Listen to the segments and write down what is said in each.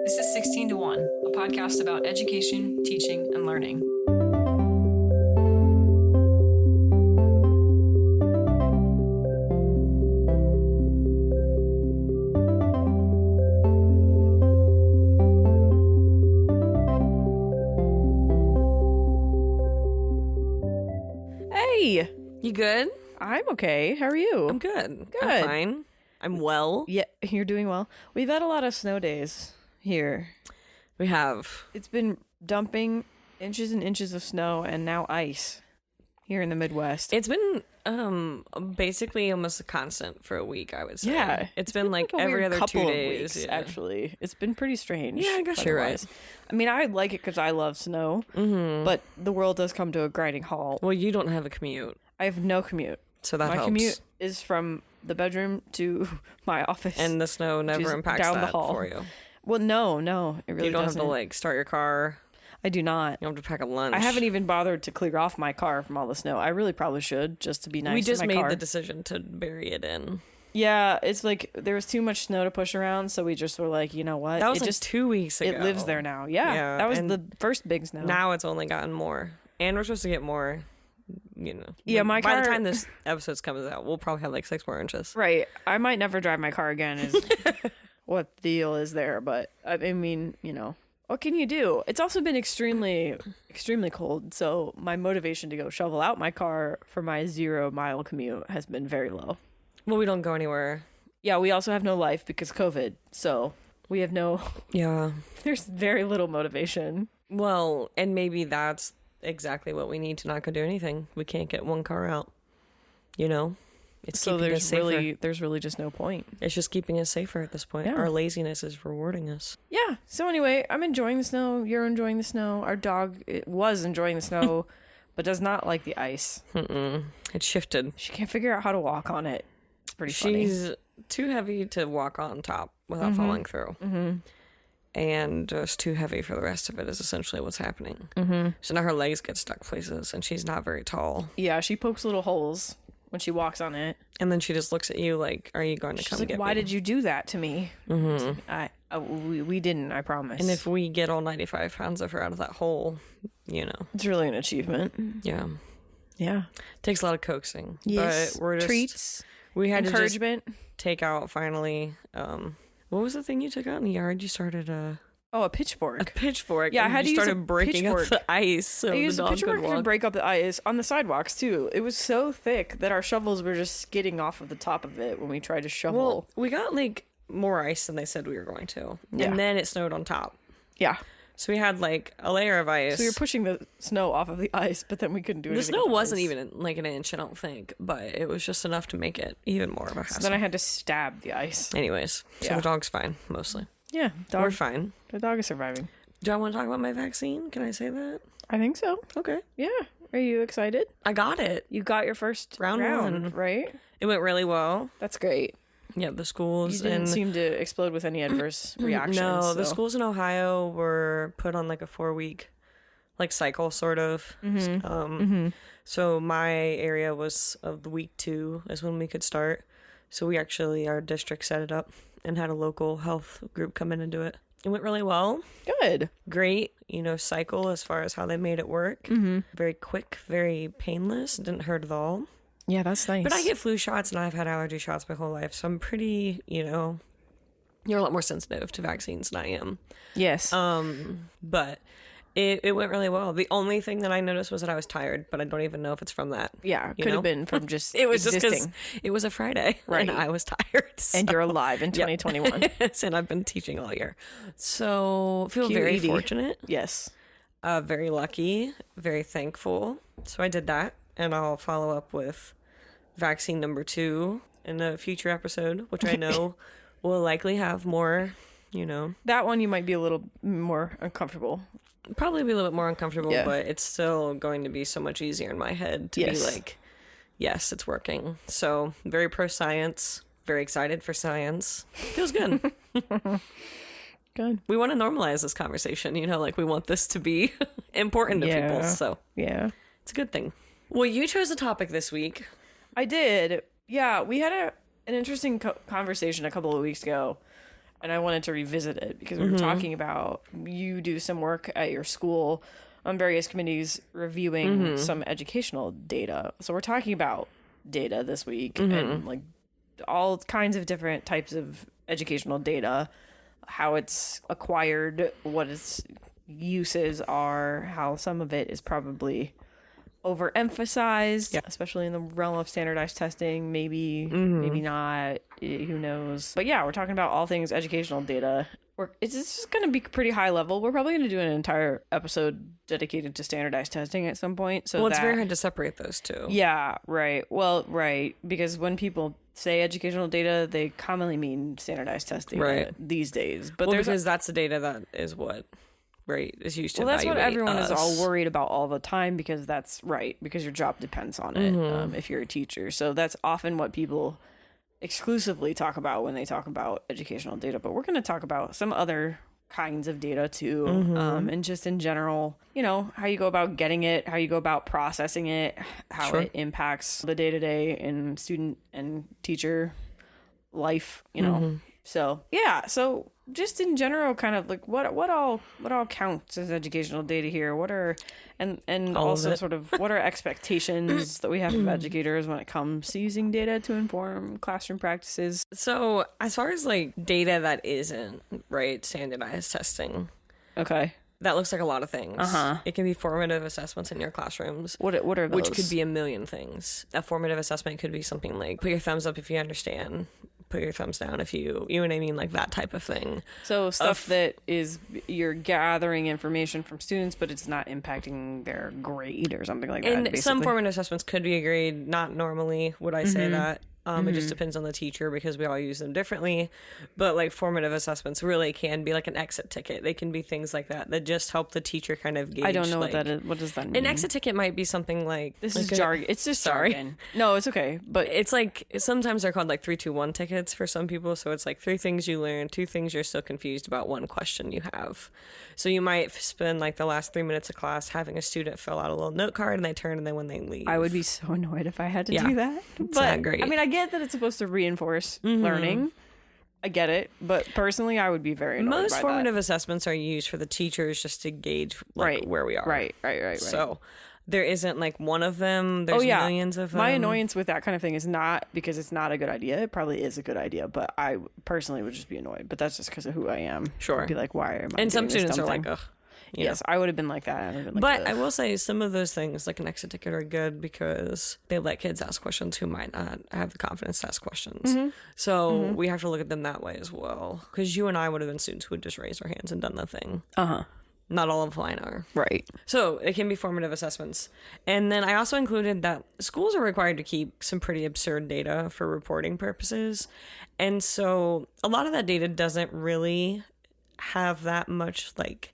This is 16 to 1, a podcast about education, teaching, and learning. Hey, You good? I'm okay. How are you? I'm good. Good. I'm fine. I'm well. Yeah, you're doing well. We've had a lot of snow days here. We have. It's been dumping inches and inches of snow and now ice here in the Midwest. It's been basically almost a constant for a week, I would say. Yeah. It's been like a every weird other couple 2 of days. weeks, Yeah. actually. It's been pretty strange. Yeah, I guess you're right. otherwise. I mean, I like it because I love snow, but the world does come to a grinding halt. Well, you don't have a commute, I have no commute. so that My helps. commute is from the bedroom to my office. And the snow is never impacts down the that hall. for you. Well, no, it really You don't doesn't. have to like start your car. I do not. You don't have to pack a lunch. I haven't even bothered to clear off my car from all the snow. I really probably should, just to be nice We to just my made car. the decision to bury it in. Yeah, it's like there was too much snow to push around, so we just were like, you know what? That was it like just 2 weeks ago. it lives there now. Yeah, Yeah, that was and the first big snow. Now it's only gotten more. And we're supposed to get more, Yeah, my by car- the time this episode comes out, we'll probably have like 6 more inches. Right. I might never drive my car again. Is what the deal is there? But I mean, what can you do? It's also been extremely cold, so my motivation to go shovel out my car for my 0-mile commute has been very low. Well, we don't go anywhere. Yeah, we also have no life because COVID, so we have no. Yeah. There's very little motivation. Well, and maybe that's exactly what we need to not go do anything. We can't get one car out. It's So keeping us safer. there's really just no point. It's just keeping us safer at this point. Yeah. Our laziness is rewarding us. Yeah. So anyway, I'm enjoying the snow. You're enjoying the snow. Our dog was enjoying the snow, but does not like the ice. It shifted. She can't figure out how to walk on it. It's pretty funny. She's too heavy to walk on top without falling through. And just too heavy for the rest of it is essentially what's happening. So now her legs get stuck places, and she's not very tall. Yeah, she pokes little holes when she walks on it. And then she just looks at you like, "Are you going to She's come like, get "Why me?" did you do that to me?" We didn't. I promise. And if we get all 95 pounds of her out of that hole, it's really an achievement. yeah, Yeah. takes a lot of coaxing. Yes. But we're just Treats. We had to Encouragement. just take out finally. What was the thing you took out in the yard? You started a Pitchfork. pitchfork. Yeah, I and had to you use a started breaking up pitchfork. the ice. So I used the a dog pitchfork could to walk. break up the ice on the sidewalks too. It was so thick that our shovels were just skidding off of the top of it when we tried to shovel. Well, we got like more ice than they said we were going to, Yeah. and then it snowed on top. Yeah. So we had like a layer of ice. So we were pushing the snow off of the ice, but then we couldn't do the anything. snow with wasn't ice. even like an inch, I don't think, but it was just enough to make it even more of a hassle. So then I had to stab the ice. Anyways, so Yeah. the dog's fine mostly. Yeah, We're fine. the dog is surviving. Do I want to talk about my vaccine? Can I say that? I think so. Okay. Yeah. Are you excited? I got it. You got your first Round one. right? It went really well. That's great. Yeah, the You schools didn't and seem to explode with any adverse reactions. no, the so- schools in Ohio were put on like a 4-week like cycle sort of. So my area was of the week 2 is when we could start. So we actually, our district set it up and had a local health group come in and do it. It went really well. Good. Great, cycle as far as how they made it work. Very quick, very painless. Didn't hurt at all. Yeah, that's nice. But I get flu shots and I've had allergy shots my whole life. So I'm pretty, you're a lot more sensitive to vaccines than I am. Yes. But it went really well. The only thing that I noticed was that I was tired, but I don't even know if it's from that. yeah, you could know? have been from just It was existing. just because it was a Friday, Right. and I was tired. And so- you're alive in 2021. Yes, and I've been teaching all year. So feel very QED. fortunate, Yes. very lucky, very thankful. So I did that, and I'll follow up with vaccine number 2 in a future episode, which I know will likely have more, That one you might be a little more uncomfortable. probably be a little bit more uncomfortable, Yeah. but it's still going to be so much easier in my head to be Yes. like, yes, it's working. So very pro science, very excited for science. Feels good. Good. We want to normalize this conversation, like we want this to be important to people. So Yeah. it's a good thing. Well, you chose a topic this week. I did. Yeah, we had an interesting conversation a couple of weeks ago and I wanted to revisit it because we were talking about you do some work at your school on various committees reviewing some educational data. So we're talking about data this week and like all kinds of different types of educational data, how it's acquired, what its uses are, how some of it is probably overemphasized, especially in the realm of standardized testing. Maybe not, who knows. But yeah, we're talking about all things educational data. It's just going to be pretty high level. We're probably going to do an entire episode dedicated to standardized testing at some point. So it's very hard to separate those two. Yeah, right. Well, right. Because when people say educational data, they commonly mean standardized testing these days. But because that's the data that is what is used to that's what everyone us. is all worried about all the time, because that's because your job depends on it if you're a teacher. So that's often what people exclusively talk about when they talk about educational data. But we're going to talk about some other kinds of data too, and just in general, how you go about getting it, how you go about processing it, how it impacts the day-to-day in student and teacher life, So so just in general, kind of like what all counts as educational data here? What are and all also sort of what are expectations that we have of educators when it comes to using data to inform classroom practices? So as far as like data that isn't standardized testing, that looks like a lot of things. It can be formative assessments in your classrooms. What are those? Which could be a million things. A formative assessment could be something like put your thumbs up if you understand, put your thumbs down if you know what I mean, like that type of thing. So stuff that is you're gathering information from students, but it's not impacting their grade or something like that. And basically. some formative assessments could be a grade. Not normally would I say that. It just depends on the teacher because we all use them differently. But like formative assessments really can be like an exit ticket. They can be things like that just help the teacher kind of gauge. I don't know what that is. What does that mean? An exit ticket might be something like this is jargon. It's just jargon. No, it's okay. But it's like sometimes they're called like 3-2-1 tickets for some people. So it's like 3 things you learn, 2 things you're still confused about, 1 question you have. So you might spend like the last 3 minutes of class having a student fill out a little note card and they turn, and then when they leave. I would be so annoyed if I had to do that. But it's not great. I mean, I get that it's supposed to reinforce learning. I get it, but personally, I would be very annoyed Most by formative assessments are used for the teachers just to gauge where we are. Right. So there isn't like one of them. There's millions of them. My annoyance with that kind of thing is not because it's not a good idea. It probably is a good idea, but I personally would just be annoyed. But that's just because of who I am. Sure. I'd be like, why am I And doing some this students dumb are thing? like, ugh. Yes, I would have been like that. But I will say some of those things, like an exit ticket, are good because they let kids ask questions who might not have the confidence to ask questions. So we have to look at them that way as well. Because you and I would have been students who would just raise our hands and done the thing. Not all of mine are. Right. So it can be formative assessments. And then I also included that schools are required to keep some pretty absurd data for reporting purposes. And so a lot of that data doesn't really have that much like...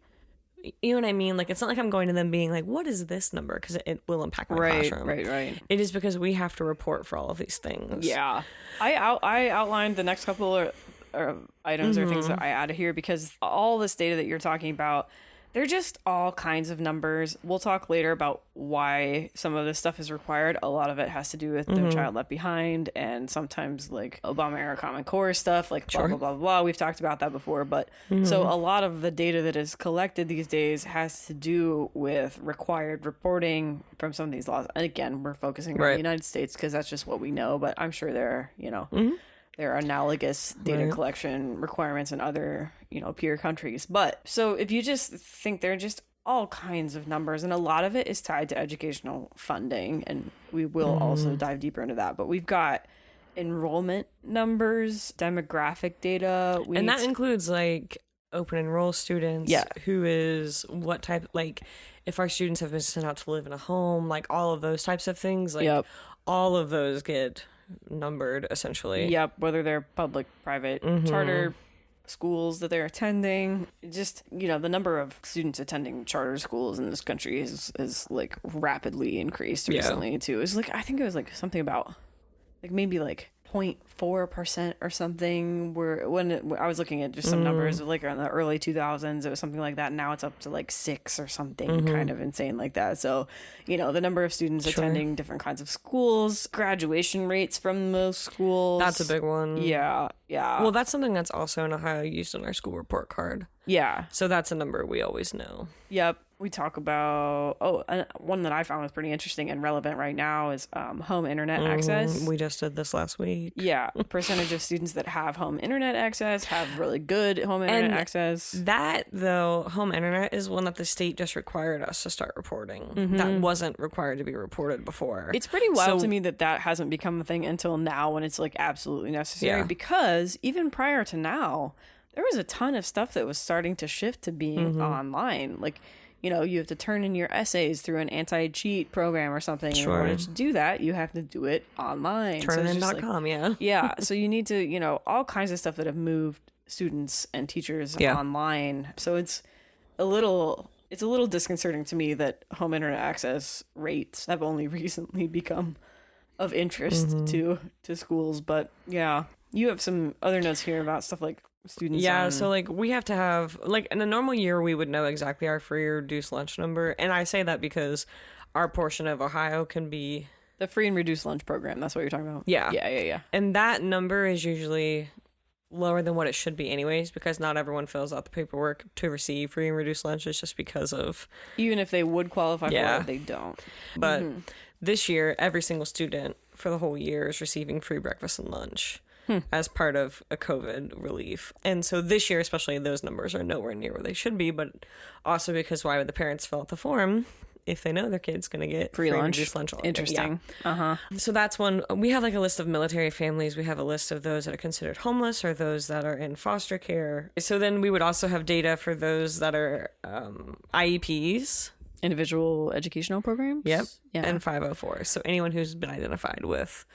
You know what I mean? Like, it's not like I'm going to them being like, what is this number? Because it will impact my classroom. Right. It is because we have to report for all of these things. Yeah. I outlined the next couple of items or things that I added here because all this data that you're talking about, they're just all kinds of numbers. We'll talk later about why some of this stuff is required. A lot of it has to do with No Child Left Behind and sometimes like Obama era Common Core stuff, like blah, blah, blah, blah. We've talked about that before. But so a lot of the data that is collected these days has to do with required reporting from some of these laws. And again, we're focusing on the United States because that's just what we know. But I'm sure there are, there are analogous data collection requirements in other, peer countries. But so if you just think they're just all kinds of numbers, and a lot of it is tied to educational funding, and we will also dive deeper into that. But we've got enrollment numbers, demographic data. And that includes like open enroll students. Yeah. Who is what type, like if our students have been sent out to live in a home, like all of those types of things, like all of those get numbered essentially. Yep, whether they're public, private, charter schools that they're attending. Just, the number of students attending charter schools in this country is like rapidly increased recently too. It's like, I think it was like something about like maybe like 4% or something. When I was looking at just some numbers like in the early 2000s, it was something like that. Now it's up to like 6 or something, kind of insane like that. So, you know, the number of students attending different kinds of schools, graduation rates from those schools. That's a big one. Yeah. Well, that's something that's also in Ohio used on our school report card. Yeah. So that's a number we always know. Yep. We talk about, one that I found was pretty interesting and relevant right now is home internet access. We just did this last week. Yeah. Percentage of students that have home internet access have really good home internet access. That, though, home internet is one that the state just required us to start reporting. That wasn't required to be reported before. It's pretty wild to me that hasn't become a thing until now when it's like absolutely necessary because even prior to now, there was a ton of stuff that was starting to shift to being online. Like, you know, you have to turn in your essays through an anti-cheat program or something. In order to do that, you have to do it online. Turnitin.com, yeah. Yeah. So you need to, you know, all kinds of stuff that have moved students and teachers online. So it's a little disconcerting to me that home internet access rates have only recently become of interest to schools. But yeah, you have some other notes here about stuff like students. Yeah, so like we have to have, like in a normal year we would know exactly our free or reduced lunch number, and I say that because our portion of Ohio can be the free and reduced lunch program. That's what you're talking about. Yeah. And that number is usually lower than what it should be anyways, because not everyone fills out the paperwork to receive free and reduced lunch. It's just because of, even if they would qualify for it, they don't. But this year every single student for the whole year is receiving free breakfast and lunch as part of a COVID relief. And so this year, especially, those numbers are nowhere near where they should be, but also because why would the parents fill out the form if they know their kid's going to get free lunch? Reduced lunch. Interesting. Yeah. So that's one. We have like a list of military families. We have a list of those that are considered homeless or those that are in foster care. So then we would also have data for those that are IEPs. Individual educational programs? Yep. Yeah. And 504. So anyone who's been identified with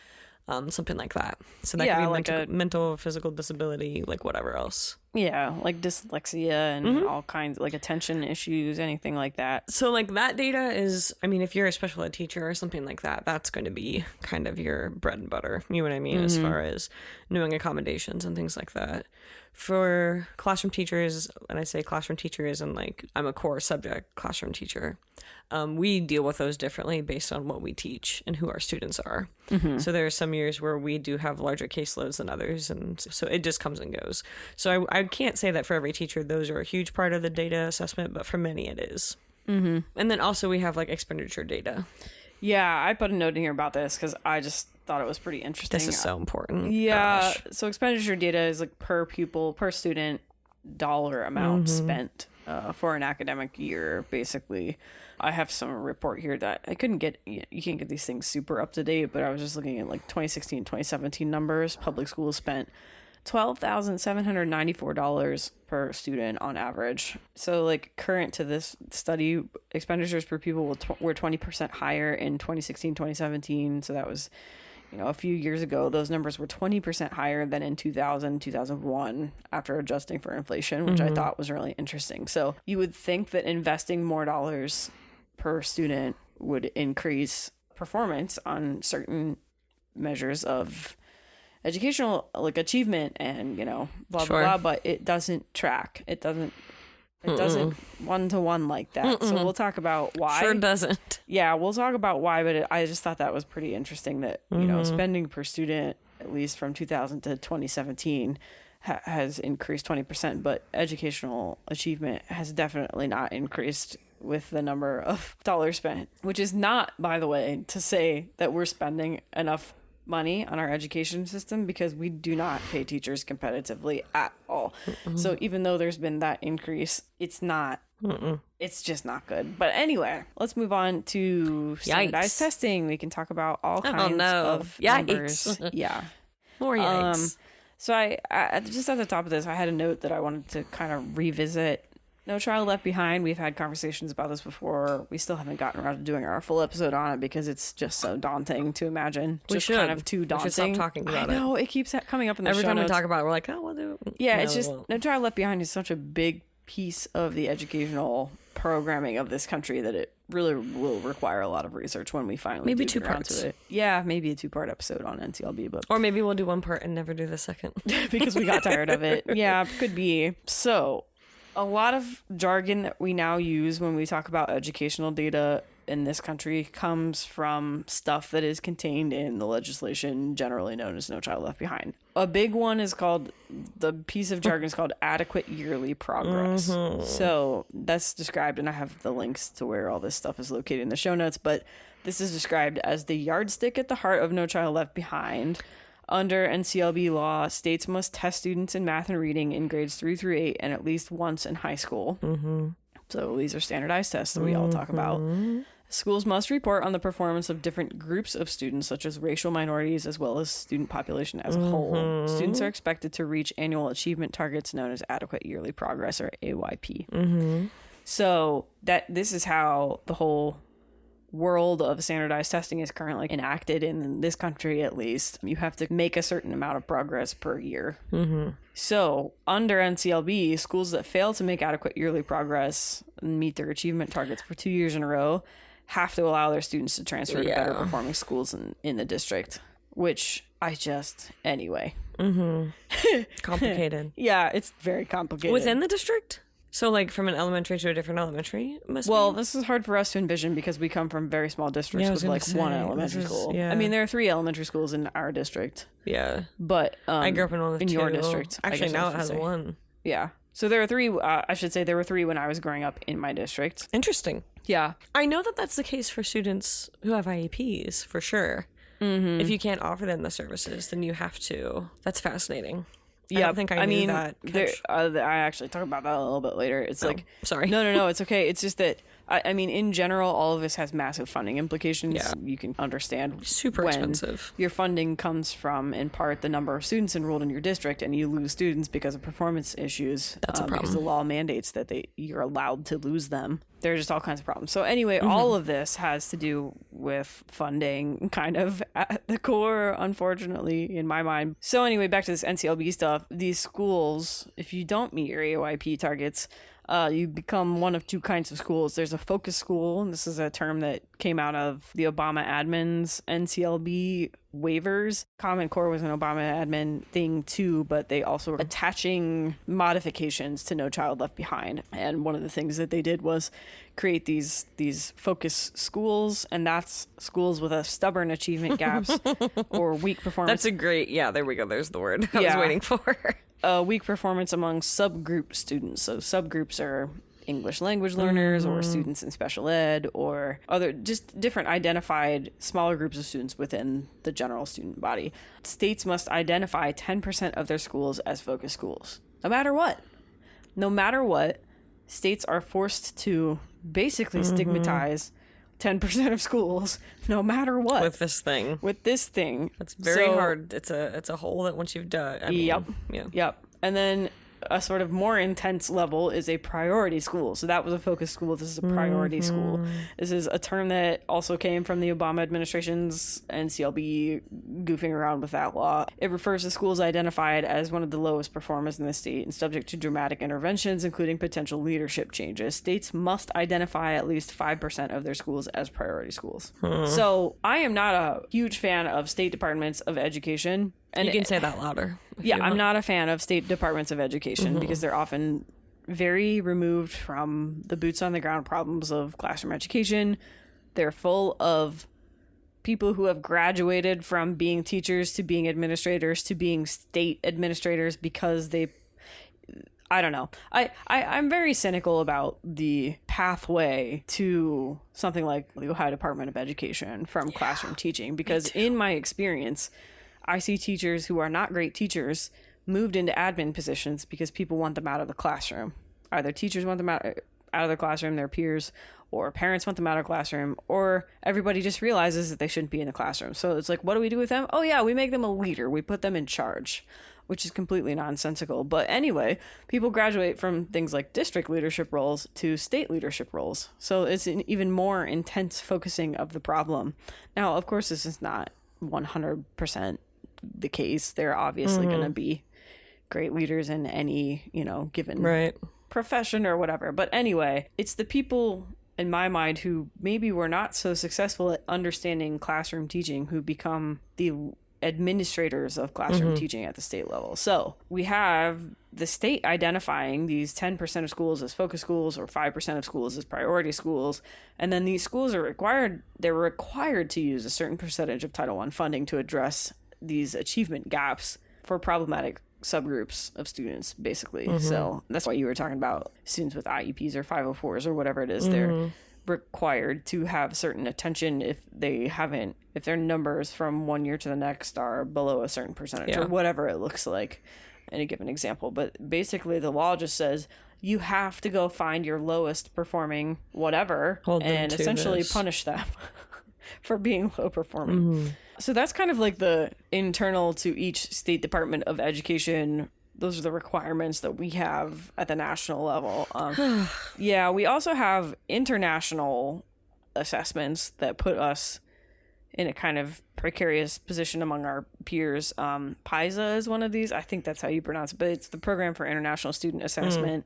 something like that. So that could be like mental, physical disability, like whatever else. Yeah, like dyslexia and all kinds, like attention issues, anything like that. So like that data is, I mean, if you're a special ed teacher or something like that, that's going to be kind of your bread and butter. You know what I mean? As far as knowing accommodations and things like that. For classroom teachers, and I say classroom teachers and like I'm a core subject classroom teacher, we deal with those differently based on what we teach and who our students are. So there are some years where we do have larger caseloads than others, and so it just comes and goes. So I can't say that for every teacher those are a huge part of the data assessment, but for many it is. And then also we have like expenditure data. Yeah, I put a note in here about this because I just thought it was pretty interesting. This is so important. Yeah. Gosh. So expenditure data is like per pupil, per student dollar amount spent for an academic year, basically. I have some report here that I couldn't get. You can't get these things super up to date, but I was just looking at like 2016, 2017 numbers. Public schools spent $12,794 per student on average. So like current to this study, expenditures per pupil were 20% higher in 2016, 2017. So that was, you know, a few years ago. Those numbers were 20% higher than in 2000, 2001 after adjusting for inflation, which I thought was really interesting. So you would think that investing more dollars per student would increase performance on certain measures of educational like achievement and, you know, blah blah blah, but it doesn't track. It doesn't one-to-one like that. So we'll talk about why. Sure doesn't. Yeah, we'll talk about why, but I just thought that was pretty interesting that, you know, spending per student, at least from 2000 to 2017, has increased 20%, but educational achievement has definitely not increased with the number of dollars spent, which is not, by the way, to say that we're spending enough money on our education system, because we do not pay teachers competitively at all. So even though there's been that increase, it's not, it's just not good. But anyway, let's move on to standardized testing. We can talk about all kinds of numbers. Yeah. More yikes. So I just at the top of this, I had a note that I wanted to kind of revisit. No Child Left Behind. We've had conversations about this before. We still haven't gotten around to doing our full episode on it because it's just so daunting to imagine. Just kind of too daunting. We should stop talking about it. I know, it keeps coming up in the every show time notes. we talk about it, we're like, oh, we'll do it. Yeah, it's just No Child Left Behind is such a big piece of the educational programming of this country that it really will require a lot of research when we finally maybe do 2 get around parts. to it. Yeah, maybe a 2-part episode on NCLB, but Or maybe we'll do 1 part and never do the second. because we got tired of it. Yeah, could be. So, a lot of jargon that we now use when we talk about educational data in this country comes from stuff that is contained in the legislation generally known as No Child Left Behind. A big one is called, the piece of jargon is called adequate yearly progress. So that's described, and I have the links to where all this stuff is located in the show notes, but this is described as the yardstick at the heart of No Child Left Behind. Under NCLB law, states must test students in math and reading in grades 3 through 8 and at least once in high school. So these are standardized tests that we all talk about. Schools must report on the performance of different groups of students, such as racial minorities, as well as student population as a whole. Students are expected to reach annual achievement targets known as adequate yearly progress, or AYP. So this is how the whole world of standardized testing is currently enacted in this country. At least you have to make a certain amount of progress per year. So under NCLB, schools that fail to make adequate yearly progress and meet their achievement targets for 2 years in a row have to allow their students to transfer to better performing schools in the district, which anyway. Complicated. Yeah, it's very complicated. Within the district? So, like, from an elementary to a different elementary? Well, this is hard for us to envision because we come from very small districts with, like, one elementary school. Yeah. I mean, there are 3 elementary schools in our district. Yeah. But I grew up in one with 2. in your district. Actually, now it has 1. Yeah. So there are 3, I should say there were 3 when I was growing up in my district. Interesting. Yeah. I know that that's the case for students who have IEPs, for sure. If you can't offer them the services, then you have to. That's fascinating. Yeah, I don't think I knew that. I actually talk about that a little bit later. It's sorry. No, it's okay. It's just that I mean, in general, all of this has massive funding implications. Yeah. You can understand Super when expensive. Your funding comes from, in part, the number of students enrolled in your district, and you lose students because of performance issues. That's a problem. Because the law mandates that you're allowed to lose them. There are just all kinds of problems. So anyway, all of this has to do with funding, kind of at the core, unfortunately, in my mind. So anyway, back to this NCLB stuff. These schools, if you don't meet your AYP targets, you become one of 2 kinds of schools. There's a focus school, and this is a term that came out of the Obama admin's NCLB waivers. Common Core was an Obama admin thing too, but they also were attaching modifications to No Child Left Behind. And one of the things that they did was create these focus schools, and that's schools with a stubborn achievement gaps or weak performance. That's a great, there we go. There's the word I was waiting for. Weak performance among subgroup students. So subgroups are English language learners or students in special ed or other just different identified smaller groups of students within the general student body. States must identify 10% of their schools as focus schools. No matter what. No matter what, states are forced to basically stigmatize 10% of schools, no matter what. With this thing. That's very hard. It's a hole that once you've dug. Yep. And then a sort of more intense level is a priority school. So that was a focus school. This is a priority school. This is a term that also came from the Obama administration's NCLB goofing around with that law. It refers to schools identified as one of the lowest performers in the state and subject to dramatic interventions, including potential leadership changes. States must identify at least 5% of their schools as priority schools. So I am not a huge fan of state departments of education. And you can say that louder. Yeah, I'm not a fan of state departments of education because they're often very removed from the boots on the ground problems of classroom education. They're full of people who have graduated from being teachers to being administrators to being state administrators because I don't know. I'm very cynical about the pathway to something like the Ohio Department of Education from classroom teaching because in my experience, I see teachers who are not great teachers moved into admin positions because people want them out of the classroom. Either teachers want them out of the classroom, their peers, or parents want them out of the classroom, or everybody just realizes that they shouldn't be in the classroom. So it's like, what do we do with them? Oh yeah, we make them a leader. We put them in charge, which is completely nonsensical. But anyway, people graduate from things like district leadership roles to state leadership roles. So it's an even more intense focusing of the problem. Now, of course, this is not 100% the case. They're obviously going to be great leaders in any, given profession or whatever. But anyway, it's the people in my mind who maybe were not so successful at understanding classroom teaching who become the administrators of classroom teaching at the state level. So we have the state identifying these 10% of schools as focus schools or 5% of schools as priority schools. And then these schools are required to use a certain percentage of Title I funding to address these achievement gaps for problematic subgroups of students, basically. So that's why you were talking about students with IEPs or 504s or whatever it is. They're required to have certain attention if their numbers from one year to the next are below a certain percentage or whatever it looks like in a given example. But basically the law just says you have to go find your lowest performing whatever and essentially punish them for being low performing. So that's kind of like the internal to each state department of education. Those are the requirements that we have at the national level. Yeah, we also have international assessments that put us in a kind of precarious position among our peers. PISA is one of these. I think that's how you pronounce it, but it's the Program for International Student Assessment.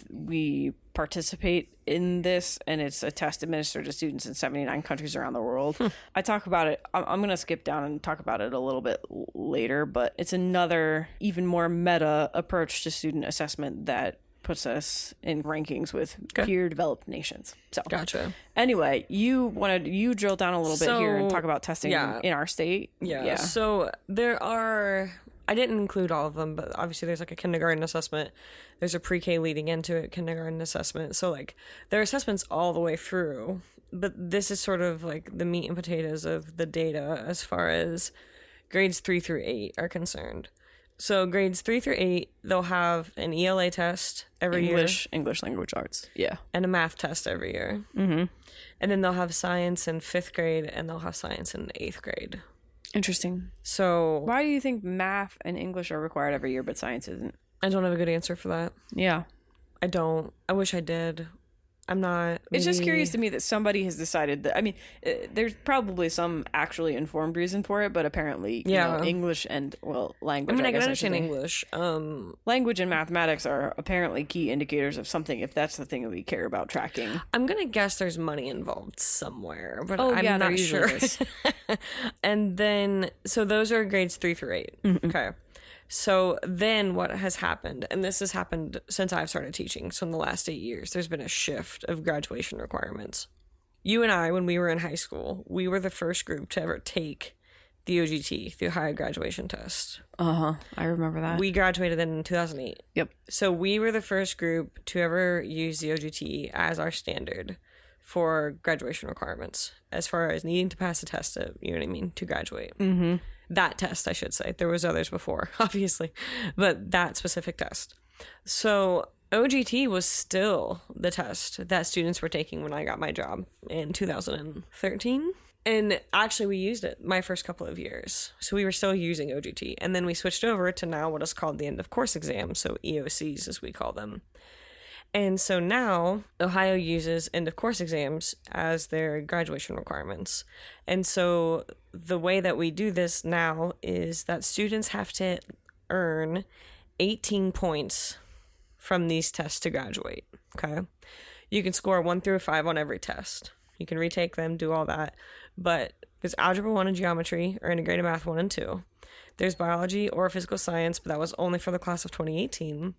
We participate in this, and it's a test administered to students in 79 countries around the world. I talk about it. I'm going to skip down and talk about it a little bit later, but it's another even more meta approach to student assessment that puts us in rankings with peer developed nations. So Gotcha. Anyway, you drill down a little bit here and talk about testing in our state. Yeah. So there are, I didn't include all of them, but obviously there's like a kindergarten assessment. There's a pre-K leading into it, kindergarten assessment. So like there are assessments all the way through, but this is sort of like the meat and potatoes of the data as far as grades 3 through 8 are concerned. So grades 3 through 8, they'll have an ELA test every year. English language arts. Yeah. And a math test every year. And then they'll have science in 5th grade, and they'll have science in 8th grade. Interesting. So why do you think math and English are required every year, but science isn't? I don't have a good answer for that. Yeah. I don't. I wish I did. I'm not. It's just curious to me that somebody has decided that. I mean, there's probably some actually informed reason for it, but apparently, you know, English and language. I mean, I can understand English. Language and mathematics are apparently key indicators of something. If that's the thing that we care about tracking, I'm gonna guess there's money involved somewhere, but I'm not sure. And then, so those are grades 3 through 8. Okay. So then what has happened, and this has happened since I've started teaching, so in the last 8 years, there's been a shift of graduation requirements. You and I, when we were in high school, we were the first group to ever take the OGT, the Ohio Graduation Test. I remember that. We graduated in 2008. Yep. So we were the first group to ever use the OGT as our standard for graduation requirements, as far as needing to pass a test, you know what I mean, to graduate. That test, I should say. There was others before, obviously, but that specific test. So OGT was still the test that students were taking when I got my job in 2013. And actually, we used it my first couple of years. So we were still using OGT. And then we switched over to now what is called the end of course exam. So EOCs, as we call them. And so now Ohio uses end of course exams as their graduation requirements. And so the way that we do this now is that students have to earn 18 points from these tests to graduate. Okay. You can score 1 through 5 on every test. You can retake them, do all that. But there's Algebra 1 and Geometry, or Integrated Math 1 and 2. There's Biology or Physical Science, but that was only for the class of 2018.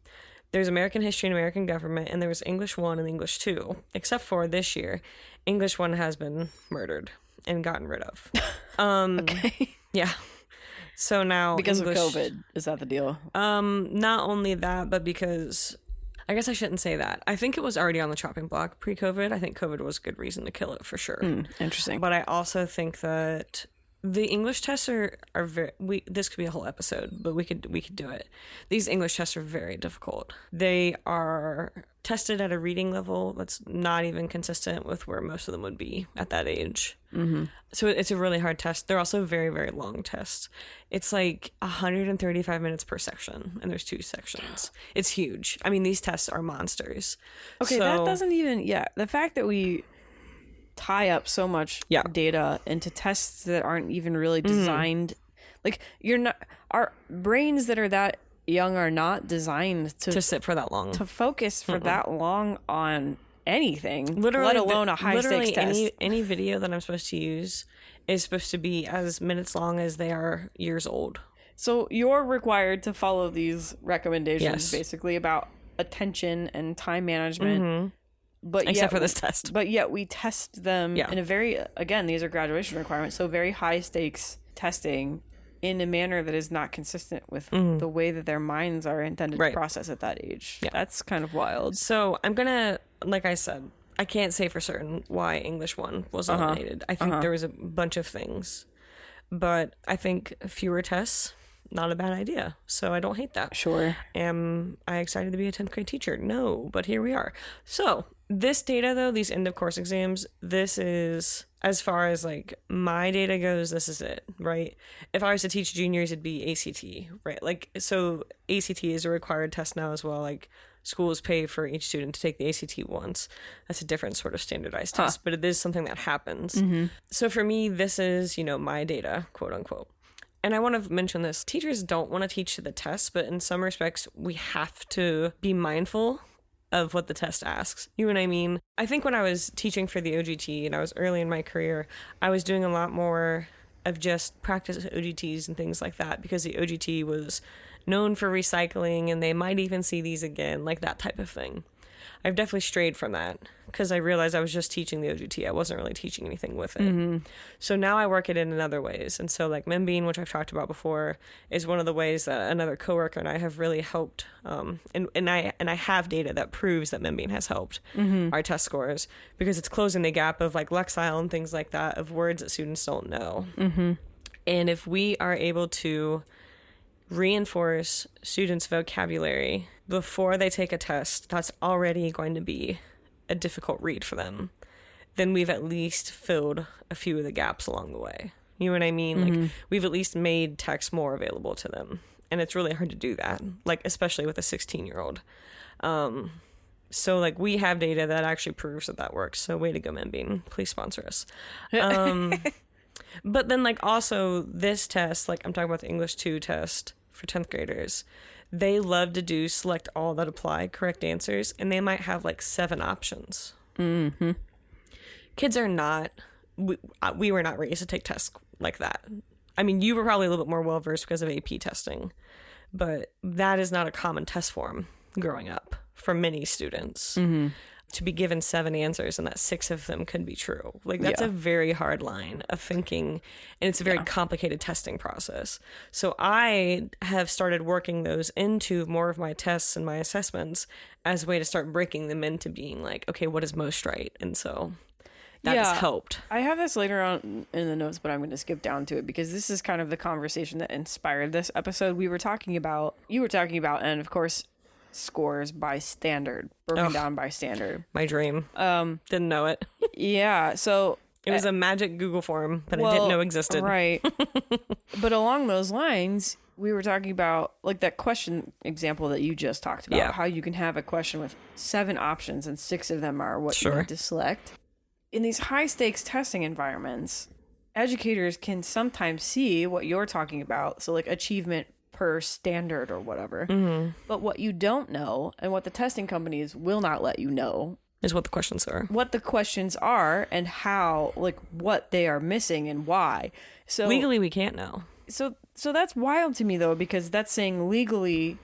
There's American History and American Government, and there was English 1 and English 2. Except for this year, English 1 has been murdered and gotten rid of. Okay. Yeah. So now because English, of COVID, is that the deal? Not only that, but because I guess I shouldn't say that. I think it was already on the chopping block pre-COVID. I think COVID was a good reason to kill it for sure. Interesting. But I also think that the English tests are very, this could be a whole episode, but we could do it. These English tests are very difficult. They are tested at a reading level that's not even consistent with where most of them would be at that age. So it's a really hard test. They're also very, very long tests. It's like 135 minutes per section, and there's 2 sections. It's huge. I mean, these tests are monsters. Okay, that doesn't even, the fact that we tie up so much data into tests that aren't even really designed, like our brains that are that young are not designed to sit for that long, to focus for that long on anything, literally, let alone a high stakes test. Any video that I'm supposed to use is supposed to be as minutes long as they are years old. So you're required to follow these recommendations, basically, about attention and time management. But except for this test. But yet we test them in a very, again, these are graduation requirements, so very high stakes testing in a manner that is not consistent with the way that their minds are intended to process at that age. Yeah. That's kind of wild. So I'm going to, like I said, I can't say for certain why English 1 was eliminated. I think there was a bunch of things. But I think fewer tests, not a bad idea. So I don't hate that. Sure. Am I excited to be a 10th grade teacher? No, but here we are. So this data, though, these end of course exams, this is, as far as like my data goes, this is it, right? If I was to teach juniors, it'd be ACT, right? Like, so ACT is a required test now as well. Like, schools pay for each student to take the ACT once. That's a different sort of standardized test, but it is something that happens. So for me, this is, you know, my data, quote unquote. And I want to mention this. Teachers don't want to teach to the test, but in some respects, we have to be mindful of what the test asks. You know what I mean? I think when I was teaching for the OGT and I was early in my career, I was doing a lot more of just practice OGTs and things like that, because the OGT was known for recycling and they might even see these again, like that type of thing. I've definitely strayed from that because I realized I was just teaching the OGT. I wasn't really teaching anything with it. So now I work it in other ways. And so like Membean, which I've talked about before, is one of the ways that another coworker and I have really helped. And I have data that proves that Membean has helped our test scores, because it's closing the gap of like Lexile and things like that, of words that students don't know. And if we are able to reinforce students' vocabulary before they take a test that's already going to be a difficult read for them, then we've at least filled a few of the gaps along the way. You know what I mean? Like, we've at least made text more available to them. And it's really hard to do that, like, especially with a 16-year-old. So, like, we have data that actually proves that works. So, way to go, Membean. Please sponsor us. But then, like, also this test, like, I'm talking about the English 2 test for 10th graders. They love to do select all that apply correct answers, and they might have like 7 options. Kids are not, we were not raised to take tests like that. I mean, you were probably a little bit more well-versed because of AP testing, but that is not a common test form growing up for many students. To be given 7 answers and that 6 of them could be true. Like, that's a very hard line of thinking, and it's a very complicated testing process. So I have started working those into more of my tests and my assessments as a way to start breaking them into being like, okay, what is most right? And so that has helped. I have this later on in the notes, but I'm going to skip down to it because this is kind of the conversation that inspired this episode. You were talking about, and of course, scores by standard, broken down by standard. My dream. Didn't know it. So it was a magic Google form that I didn't know existed. Right. But along those lines, we were talking about like that question example that you just talked about, how you can have a question with 7 options and 6 of them are what you need to select. In these high stakes testing environments, educators can sometimes see what you're talking about. So like achievement per standard or whatever. But what you don't know, and what the testing companies will not let you know, is what the questions are. What the questions are and how, like, what they are missing and why. So legally, we can't know. So that's wild to me, though, because that's saying legally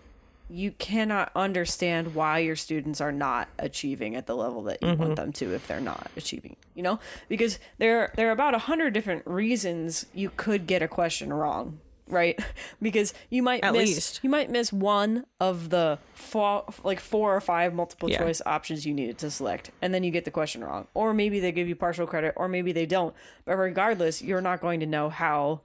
you cannot understand why your students are not achieving at the level that you want them to if they're not achieving, you know? Because there are about 100 different reasons you could get a question wrong. Right, because you might miss one of the 4 or 5 multiple choice options you needed to select, and then you get the question wrong. Or maybe they give you partial credit, or maybe they don't. But regardless, you're not going to know how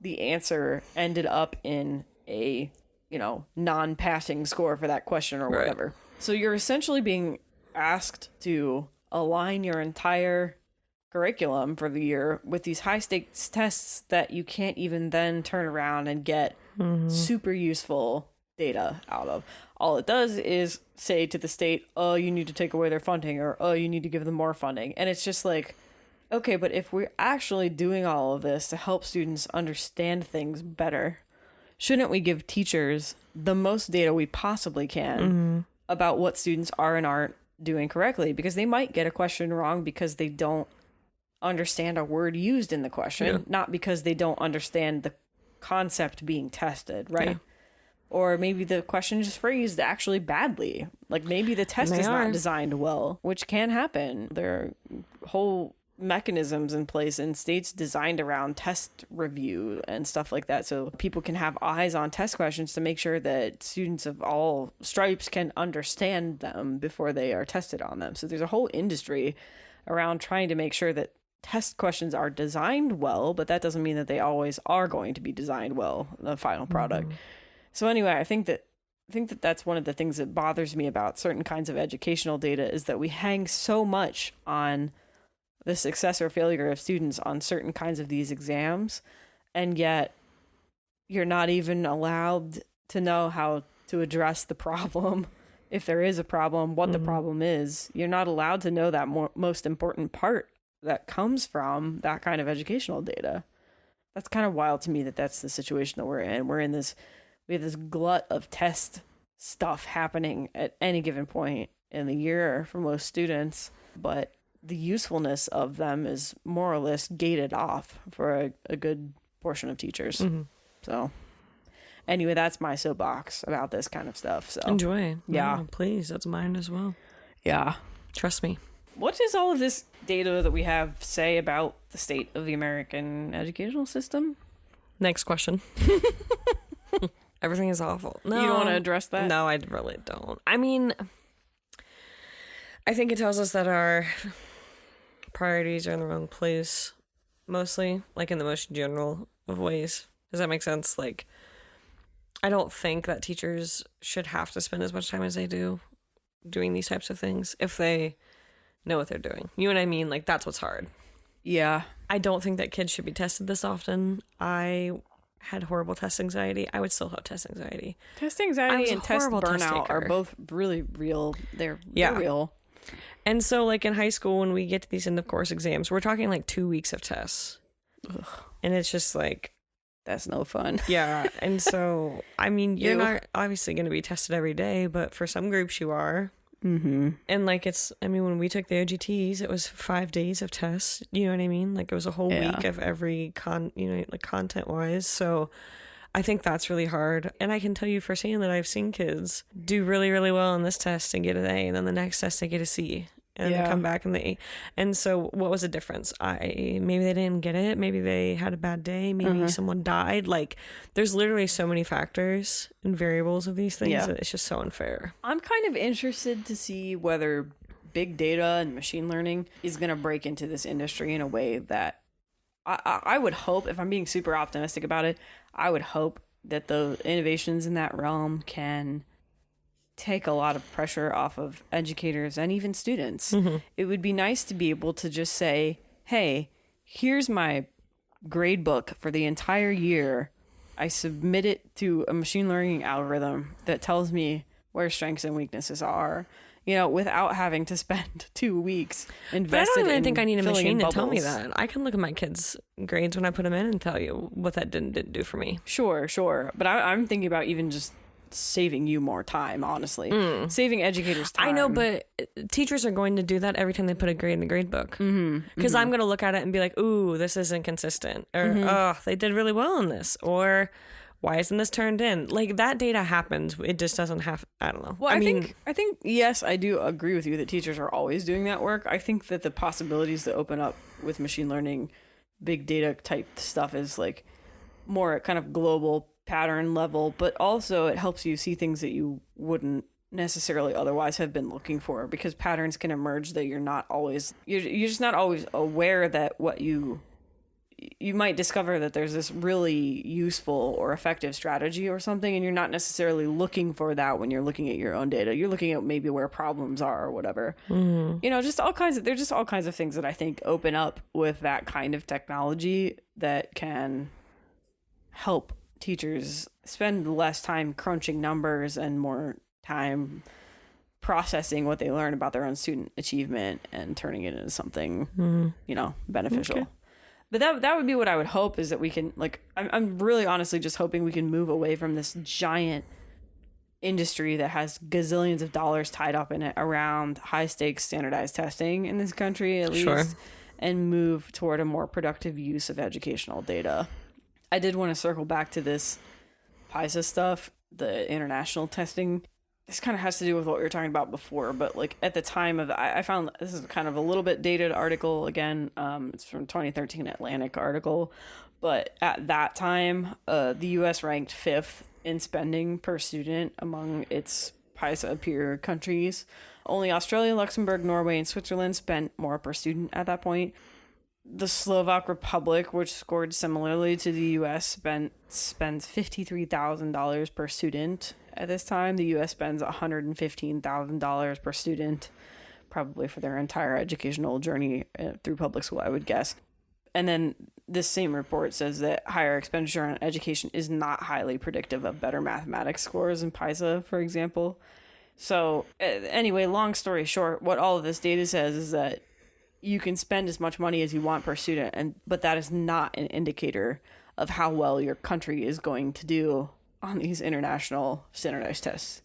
the answer ended up in a, you know, non-passing score for that question or whatever. So you're essentially being asked to align your entire curriculum for the year with these high stakes tests that you can't even then turn around and get super useful data out of. All it does is say to the state, oh, you need to take away their funding, or oh, you need to give them more funding. And it's just like, okay, but if we're actually doing all of this to help students understand things better, shouldn't we give teachers the most data we possibly can about what students are and aren't doing correctly? Because they might get a question wrong because they don't understand a word used in the question, not because they don't understand the concept being tested, right? Yeah. Or maybe the question is phrased actually badly. Like maybe the test is not designed well, which can happen. There are whole mechanisms in place in states designed around test review and stuff like that, so people can have eyes on test questions to make sure that students of all stripes can understand them before they are tested on them. So there's a whole industry around trying to make sure that test questions are designed well, but that doesn't mean that they always are going to be designed well in the final product. So anyway, I think that that's one of the things that bothers me about certain kinds of educational data, is that we hang so much on the success or failure of students on certain kinds of these exams, and yet you're not even allowed to know how to address the problem. If there is a problem, what the problem is, you're not allowed to know that most important part that comes from that kind of educational data. That's kind of wild to me that that's the situation that we're in. We have this glut of test stuff happening at any given point in the year for most students, but the usefulness of them is more or less gated off for a good portion of teachers. So anyway, that's my soapbox about this kind of stuff. So enjoy. Yeah. Please. That's mine as well. Yeah. Trust me. What does all of this data that we have say about the state of the American educational system? Next question. Everything is awful. No. You don't want to address that? No, I really don't. I mean, I think it tells us that our priorities are in the wrong place, mostly, like in the most general of ways. Does that make sense? Like, I don't think that teachers should have to spend as much time as they do doing these types of things if they know what they're doing. You know what I mean? Like, that's what's hard. Yeah. I don't think that kids should be tested this often. I had horrible test anxiety. I would still have test anxiety. Test anxiety and test burnout are both really real. They're real. And so, like, in high school, when we get to these end of course exams, we're talking like 2 weeks of tests. Ugh. And it's just like, that's no fun. Yeah. And so, I mean, you're not obviously going to be tested every day, but for some groups you are. And like, when we took the OGTs, it was 5 days of tests. You know what I mean? Like, it was a whole week of every content wise. So I think that's really hard. And I can tell you firsthand that I've seen kids do really, really well on this test and get an A, and then the next test they get a C. And they come back and and so what was the difference? Maybe they didn't get it. Maybe they had a bad day. Maybe someone died. Like, there's literally so many factors and variables of these things that it's just so unfair. I'm kind of interested to see whether big data and machine learning is going to break into this industry in a way that I would hope, if I'm being super optimistic about it, I would hope that the innovations in that realm can take a lot of pressure off of educators and even students. It would be nice to be able to just say, hey, here's my grade book for the entire year. I submit it to a machine learning algorithm that tells me where strengths and weaknesses are, without having to spend 2 weeks invested. But I don't even think I need a machine to tell me that. I can look at my kids' grades when I put them in and tell you what that didn't do for me. Sure. But I'm thinking about even just saving you more time, honestly. Saving educators time. I know, but teachers are going to do that every time they put a grade in the grade book. Because I'm going to look at it and be like, ooh, this isn't consistent. Or, oh, they did really well on this. Or, why isn't this turned in? Like, that data happens. It just doesn't have, I don't know. Well, I think, yes, I do agree with you that teachers are always doing that work. I think that the possibilities that open up with machine learning, big data type stuff is like more kind of global pattern level, but also it helps you see things that you wouldn't necessarily otherwise have been looking for, because patterns can emerge that you're just not always aware that what you might discover that there's this really useful or effective strategy or something, and you're not necessarily looking for that when you're looking at your own data. You're looking at maybe where problems are or whatever. There's just all kinds of things that I think open up with that kind of technology that can help teachers spend less time crunching numbers and more time processing what they learn about their own student achievement and turning it into something, beneficial. Okay. But that would be what I would hope, is that we can, like, I'm really honestly just hoping we can move away from this giant industry that has gazillions of dollars tied up in it around high stakes standardized testing in this country, at least, and move toward a more productive use of educational data. I did want to circle back to this PISA stuff, the international testing. This kind of has to do with what we were talking about before, but like at the time of, I found this is kind of a little bit dated article again. It's from 2013 Atlantic article, but at that time, the U.S. ranked 5th in spending per student among its PISA peer countries. Only Australia, Luxembourg, Norway, and Switzerland spent more per student at that point. The Slovak Republic, which scored similarly to the U.S., spends $53,000 per student at this time. The U.S. spends $115,000 per student, probably for their entire educational journey through public school, I would guess. And then this same report says that higher expenditure on education is not highly predictive of better mathematics scores in PISA, for example. So anyway, long story short, what all of this data says is that you can spend as much money as you want per student, but that is not an indicator of how well your country is going to do on these international standardized tests.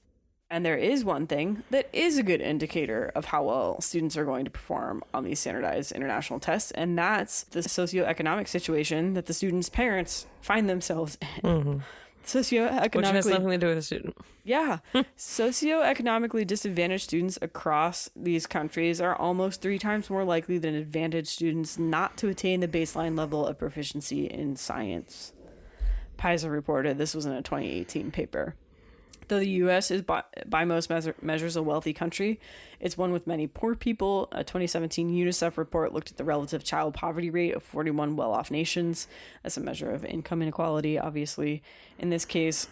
And there is one thing that is a good indicator of how well students are going to perform on these standardized international tests, and that's the socioeconomic situation that the students' parents find themselves in. Mm-hmm. Socioeconomically, which has nothing to do with a student. Yeah. Socioeconomically disadvantaged students across these countries are almost 3 times more likely than advantaged students not to attain the baseline level of proficiency in science. PISA reported, this was in a 2018 paper. Though the U.S. is by most measures a wealthy country, it's one with many poor people. A 2017 UNICEF report looked at the relative child poverty rate of 41 well-off nations. That's a measure of income inequality, obviously. In this case,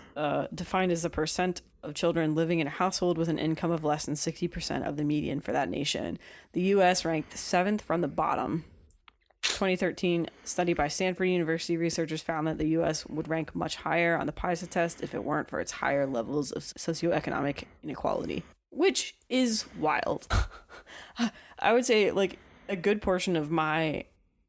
defined as the percent of children living in a household with an income of less than 60% of the median for that nation. The U.S. ranked 7th from the bottom. 2013 study by Stanford University researchers found that the U.S. would rank much higher on the PISA test if it weren't for its higher levels of socioeconomic inequality, which is wild. I would say like a good portion of my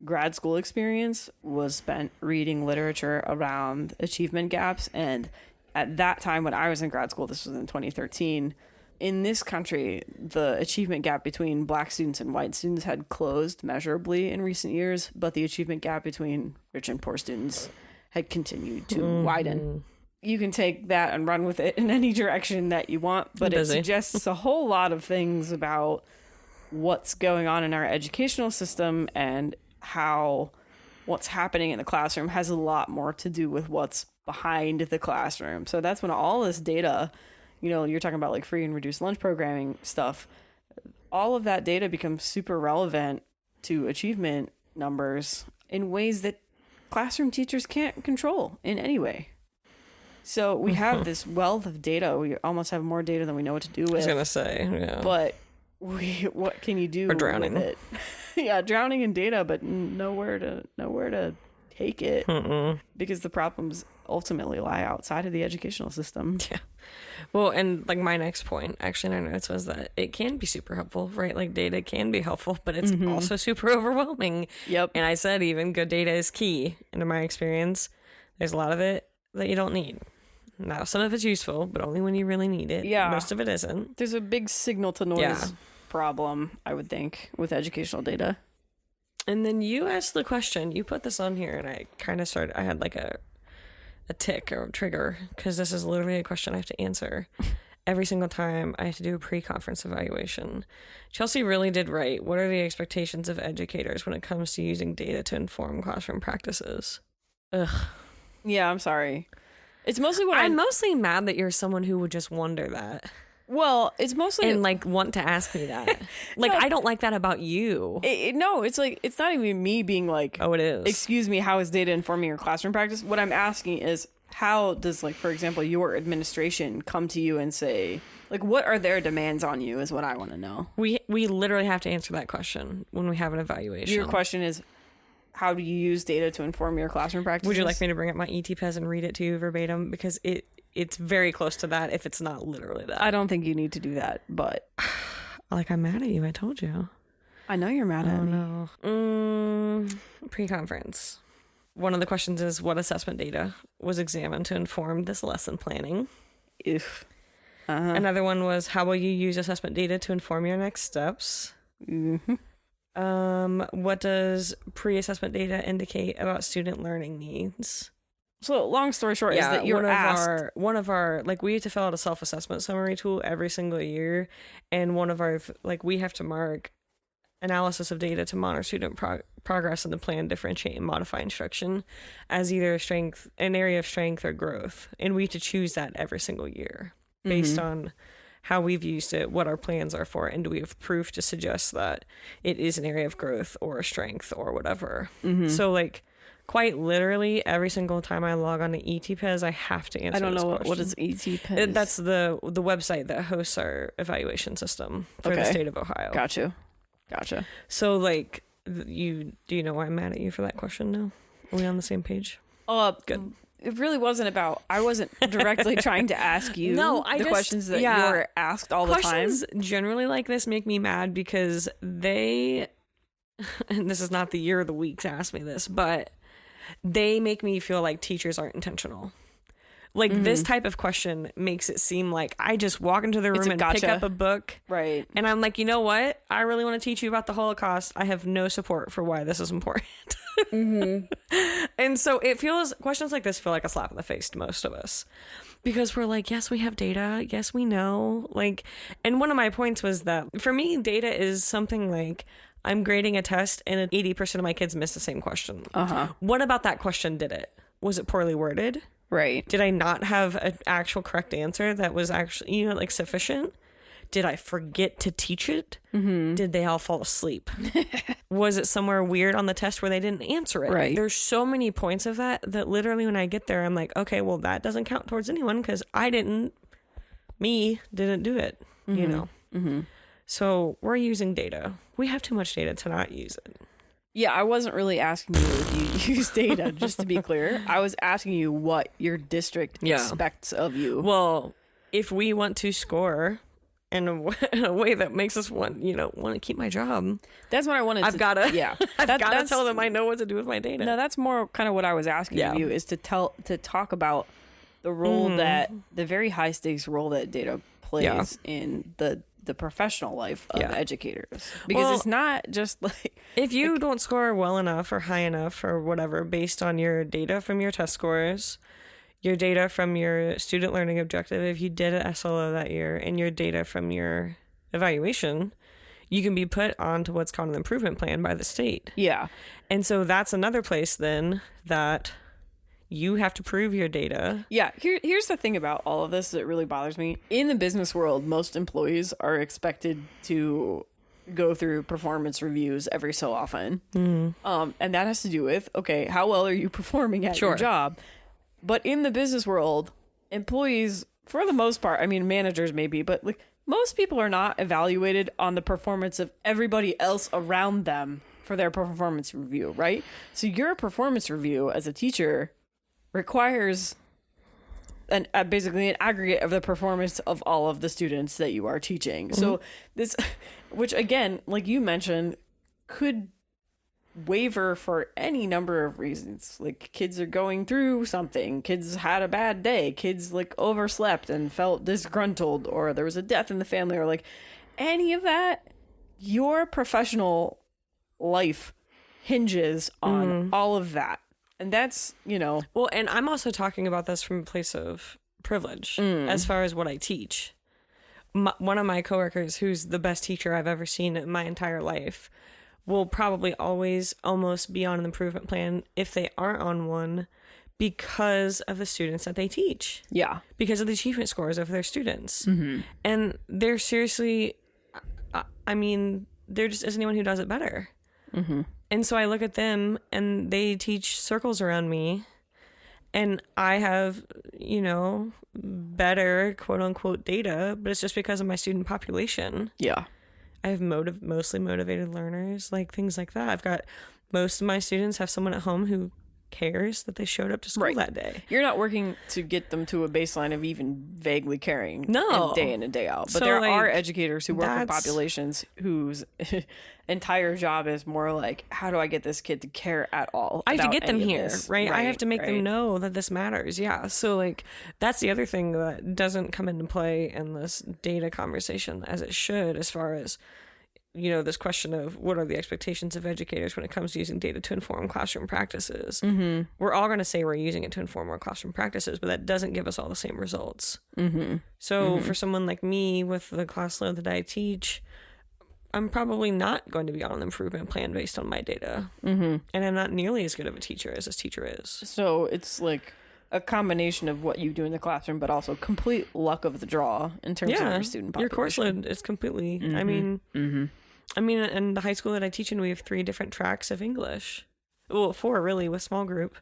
grad school experience was spent reading literature around achievement gaps. And at that time when I was in grad school, this was in 2013, in this country, the achievement gap between black students and white students had closed measurably in recent years, but the achievement gap between rich and poor students had continued to widen. You can take that and run with it in any direction that you want, but it suggests a whole lot of things about what's going on in our educational system and how what's happening in the classroom has a lot more to do with what's behind the classroom. So that's when all this data, you know, you're talking about like free and reduced lunch programming stuff. All of that data becomes super relevant to achievement numbers in ways that classroom teachers can't control in any way. So we have this wealth of data. We almost have more data than we know what to do with. I was gonna say, yeah. But what can you do We're drowning with it? Yeah, drowning in data, but nowhere to take it. Because the problems ultimately lie outside of the educational system. Yeah. Well, and like my next point actually in our notes was that it can be super helpful, right? Like data can be helpful, but it's also super overwhelming. Yep. And I said even good data is key. And in my experience, there's a lot of it that you don't need. Now, some of it's useful, but only when you really need it. Yeah. Most of it isn't. There's a big signal to noise problem, I would think, with educational data. And then you asked the question, you put this on here, and I kind of started, I had like a tick or a trigger, because this is literally a question I have to answer every single time I have to do a pre-conference evaluation. Chelsea really did right. What are the expectations of educators when it comes to using data to inform classroom practices? Ugh. Yeah, I'm sorry. It's mostly what I'm mostly mad that you're someone who would just wonder that. Well, it's mostly... And, like, want to ask me that. Like, no, I don't like that about you. No, it's like, it's not even me being like... Oh, it is. Excuse me, how is data informing your classroom practice? What I'm asking is, how does, like, for example, your administration come to you and say... Like, what are their demands on you is what I want to know. We literally have to answer that question when we have an evaluation. Your question is, how do you use data to inform your classroom practices? Would you like me to bring up my ETPES and read it to you verbatim? Because it's very close to that if it's not literally that. I don't think you need to do that, but... Like, I'm mad at you. I told you. I know you're mad at me. No. Pre-conference. One of the questions is, what assessment data was examined to inform this lesson planning? If Another one was, how will you use assessment data to inform your next steps? What does pre-assessment data indicate about student learning needs? So long story short is that you're asked. One of our, like, we have to fill out a self-assessment summary tool every single year. And one of our, like, we have to mark analysis of data to monitor student progress in the plan, differentiate and modify instruction as either an area of strength or growth. And we have to choose that every single year based on how we've used it, what our plans are for it, and do we have proof to suggest that it is an area of growth or a strength or whatever. So, like, quite literally every single time I log on to ETPES, I have to answer. I don't know what is ETPES. That's the website that hosts our evaluation system for the state of Ohio. Gotcha. So, like, do you know why I'm mad at you for that question now? Are we on the same page? Good. It really wasn't about, I wasn't directly trying to ask you questions that you're asked all the time. Questions generally like this make me mad because and this is not the year of the week to ask me this, but they make me feel like teachers aren't intentional. Like, this type of question makes it seem like I just walk into the room and pick up a book. Right. And I'm like, you know what? I really want to teach you about the Holocaust. I have no support for why this is important. And so questions like this feel like a slap in the face to most of us. Because we're like, yes, we have data. Yes, we know. Like, and one of my points was that for me, data is something like, I'm grading a test and 80% of my kids miss the same question. What about that question did it? Was it poorly worded? Right. Did I not have an actual correct answer that was actually, like, sufficient? Did I forget to teach it? Did they all fall asleep? Was it somewhere weird on the test where they didn't answer it? Right. There's so many points of that literally when I get there, I'm like, okay, well, that doesn't count towards anyone because didn't do it, you know? So we're using data. We have too much data to not use it. Yeah, I wasn't really asking you if you use data, just to be clear. I was asking you what your district expects of you. Well, if we want to score in a way that makes us want to keep my job, that's what I wanted. I've got to tell them I know what to do with my data. No, that's more kind of what I was asking of you, is to talk about the role that the very high stakes role that data plays in the professional life of educators, because it's not just like, if you don't score well enough or high enough or whatever based on your data from your test scores, your data from your student learning objective, if you did an SLO that year, and your data from your evaluation, you can be put onto what's called an improvement plan by the state. Yeah. And so that's another place then that you have to prove your data. Yeah. Here's the thing about all of this that really bothers me. In the business world, most employees are expected to go through performance reviews every so often. And that has to do with, okay, how well are you performing at your job? But in the business world, employees, for the most part, I mean, managers maybe, but like most people are not evaluated on the performance of everybody else around them for their performance review, right? So your performance review as a teacher requires basically an aggregate of the performance of all of the students that you are teaching. So this, which again, like you mentioned, could waver for any number of reasons. Like, kids are going through something, kids had a bad day, kids like overslept and felt disgruntled, or there was a death in the family, or like any of that. Your professional life hinges on all of that. And that's, well, and I'm also talking about this from a place of privilege as far as what I teach. One of my coworkers, who's the best teacher I've ever seen in my entire life, will probably always almost be on an improvement plan if they aren't on one, because of the students that they teach. Yeah. Because of the achievement scores of their students. And they're seriously, I mean, there just isn't anyone who does it better. And so I look at them and they teach circles around me, and I have, better quote unquote data, but it's just because of my student population. Yeah. I have mostly motivated learners, like things like that. I've got most of my students have someone at home who cares that they showed up to school that day. You're not working to get them to a baseline of even vaguely caring No. day in and day out. But So, there like, are educators who work with that's- populations whose entire job is more like, how do I get this kid to care at all? I have to about get them any of here, this? right? I have to make them right. know that this matters. Yeah. So, like, that's the other thing that doesn't come into play in this data conversation as it should, as far as, you know, this question of what are the expectations of educators when it comes to using data to inform classroom practices. Mm-hmm. We're all going to say we're using it to inform our classroom practices, but that doesn't give us all the same results. Mm-hmm. So for someone like me with the class load that I teach, I'm probably not going to be on an improvement plan based on my data. Mm-hmm. And I'm not nearly as good of a teacher as this teacher is. So it's like a combination of what you do in the classroom, but also complete luck of the draw in terms of your student population. Your course load is completely, I mean, in the high school that I teach in, we have 3 different tracks of English. Well, 4 really with small group.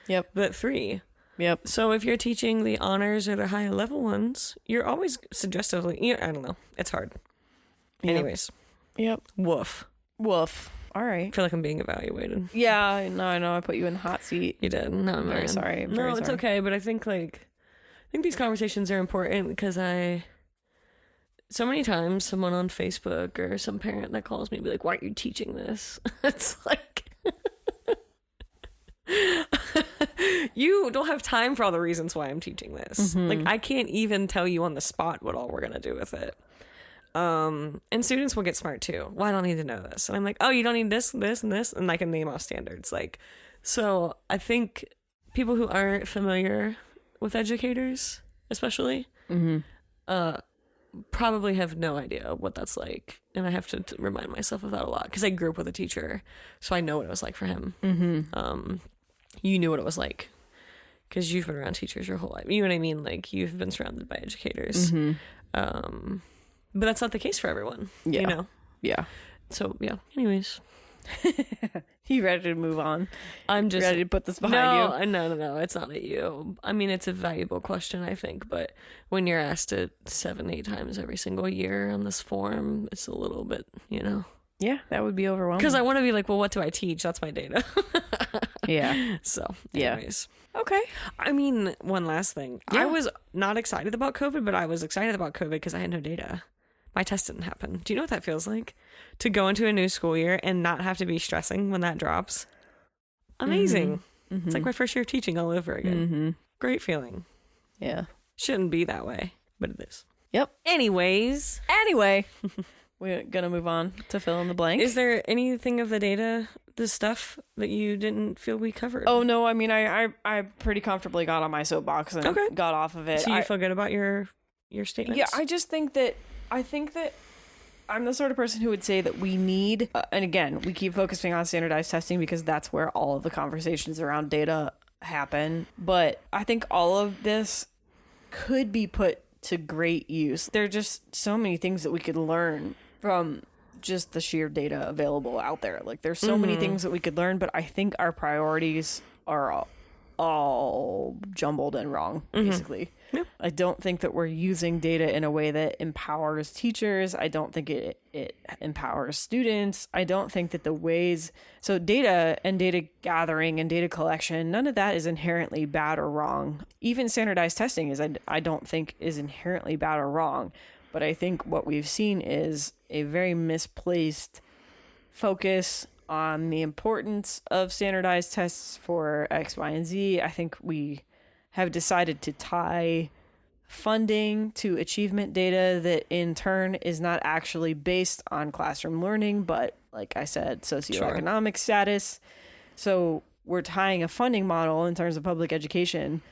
Yep. But 3. Yep. So if you're teaching the honors or the higher level ones, you're always suggestively, I don't know. It's hard. Yep. Anyways. Yep. Woof. Woof. All right. I feel like I'm being evaluated. Yeah, no, I know. I put you in the hot seat. You did. No, I'm Very sorry. I'm very it's sorry. okay. But I think these conversations are important because so many times someone on Facebook or some parent that calls me be like, why are you teaching this? It's like, you don't have time for all the reasons why I'm teaching this. Like, I can't even tell you on the spot what all we're going to do with it. And students will get smart too. Well, I don't need to know this. And I'm like, oh, you don't need this, this, and this. And I can name off standards. Like, so I think people who aren't familiar with educators, especially, probably have no idea what that's like. And I have to remind myself of that a lot because I grew up with a teacher. So I know what it was like for him. You knew what it was like because you've been around teachers your whole life. You know what I mean? Like, you've been surrounded by educators. But that's not the case for everyone, you know? Yeah. So, yeah. Anyways. You ready to move on? I'm just ready to put this behind you. No. It's not at you. I mean, it's a valuable question, I think. But when you're asked it 7-8 times every single year on this form, it's a little bit, you know? Yeah, that would be overwhelming. Because I want to be like, well, what do I teach? That's my data. Yeah. So, Yeah. anyways. Okay. I mean, one last thing. Yeah. I was not excited about COVID, but I was excited about COVID because I had no data. My test didn't happen. Do you know what that feels like? To go into a new school year and not have to be stressing when that drops? Amazing. It's like my first year of teaching all over again. Great feeling. Yeah. Shouldn't be that way, but it is. Yep. Anyways. Anyway, we're going to move on to fill in the blank. Is there anything of the data, the stuff that you didn't feel we covered? Oh, no. I mean, I pretty comfortably got on my soapbox and got off of it. So you feel good about your statements? Yeah, I think that I'm the sort of person who would say that we need, and again, we keep focusing on standardized testing because that's where all of the conversations around data happen. But I think all of this could be put to great use. There are just so many things that we could learn from just the sheer data available out there. Like, there's so many things that we could learn, but I think our priorities are all jumbled and wrong, basically. Yep. I don't think that we're using data in a way that empowers teachers. I don't think it empowers students. I don't think that the ways, so data and data gathering and data collection, none of that is inherently bad or wrong. Even standardized testing is, I don't think is inherently bad or wrong. But I think what we've seen is a very misplaced focus on the importance of standardized tests for X, Y, and Z. I think we have decided to tie funding to achievement data that in turn is not actually based on classroom learning, but like I said, socioeconomic status. So we're tying a funding model in terms of public education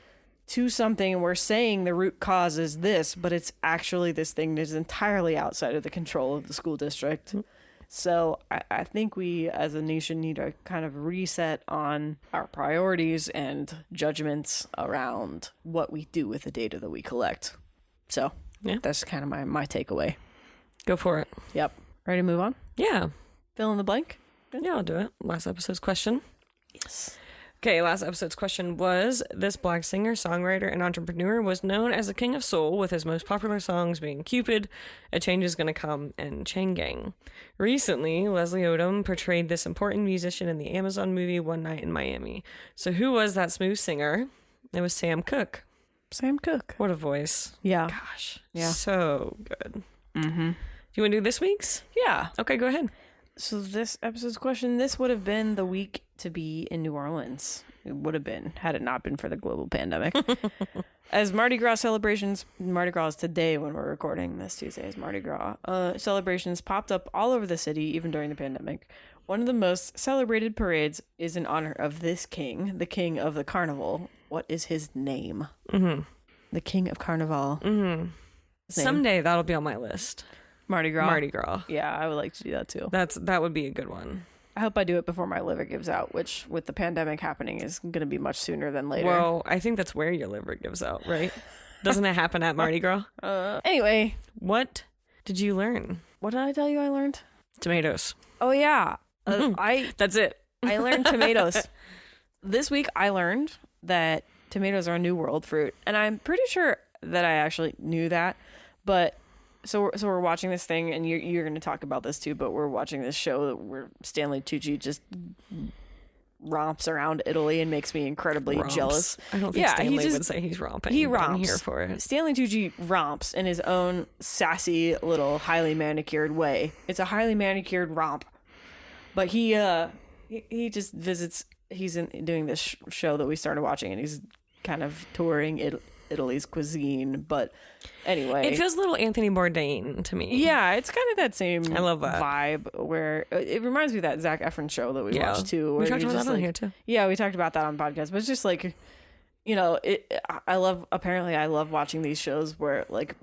to something, and we're saying the root cause is this, but it's actually this thing that is entirely outside of the control of the school district. So I think we as a nation need to kind of reset on our priorities and judgments around what we do with the data that we collect. So that's kind of my takeaway. Go for it. Yep. Ready to move on? Yeah. Fill in the blank? Yeah, I'll do it. Last episode's question. Yes. Okay, last episode's question was, this Black singer, songwriter, and entrepreneur was known as the King of Soul, with his most popular songs being Cupid, A Change Is Gonna Come, and Chain Gang. Recently, Leslie Odom portrayed this important musician in the Amazon movie One Night in Miami. So who was that smooth singer? It was Sam Cooke. Sam Cooke. What a voice. Yeah. Gosh. Yeah. So good. Mm-hmm. Do you want to do this week's? Yeah. Okay, go ahead. So this episode's question, this would have been the week to be in New Orleans. It would have been, had it not been for the global pandemic. As Mardi Gras celebrations, Mardi Gras is today when we're recording this, Tuesday is Mardi Gras, celebrations popped up all over the city, even during the pandemic. One of the most celebrated parades is in honor of this king, the king of the carnival. What is his name? Mm-hmm. The king of carnival. Mm-hmm. Someday that'll be on my list. Mardi Gras. Mardi Gras. Yeah, I would like to do that too. That would be a good one. I hope I do it before my liver gives out, which with the pandemic happening is going to be much sooner than later. Well, I think that's where your liver gives out, right? Doesn't it happen at Mardi Gras? Anyway, what did you learn? what did I tell you I learned? Tomatoes. Oh yeah, That's it. I learned tomatoes. This week I learned that tomatoes are a New World fruit, and I'm pretty sure that I actually knew that, but. So we're watching this thing, and you're going to talk about this too, but we're watching this show where Stanley Tucci just romps around Italy and makes me incredibly jealous. I don't think Stanley would say he's romping. He but romps. I'm here for it. Stanley Tucci romps in his own sassy little highly manicured way. It's a highly manicured romp, but he just visits. He's doing this show that we started watching, and he's kind of touring Italy's cuisine, but anyway, it feels a little Anthony Bourdain to me. Yeah, it's kind of that same I love that vibe where it reminds me of that Zac Efron show that we watched too. We talked about that on here too. Yeah, we talked about that on the podcast, but it's just like, you know, I love watching these shows where like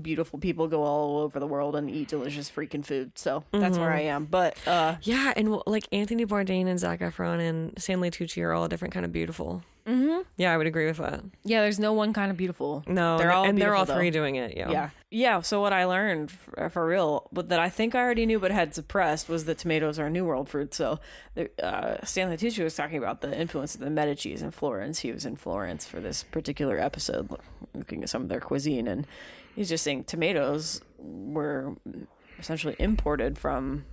beautiful people go all over the world and eat delicious freaking food. So that's where I am. But yeah, and like Anthony Bourdain and Zac Efron and Stanley Tucci are all a different kind of beautiful. Mm-hmm. Yeah, I would agree with that. Yeah, there's no one kind of beautiful. No, they're all three doing it. Yeah. So what I learned for real, but that I think I already knew but had suppressed, was that tomatoes are a New World fruit. So Stanley Tucci was talking about the influence of the Medicis in Florence. He was in Florence for this particular episode, looking at some of their cuisine, and he's just saying tomatoes were essentially imported from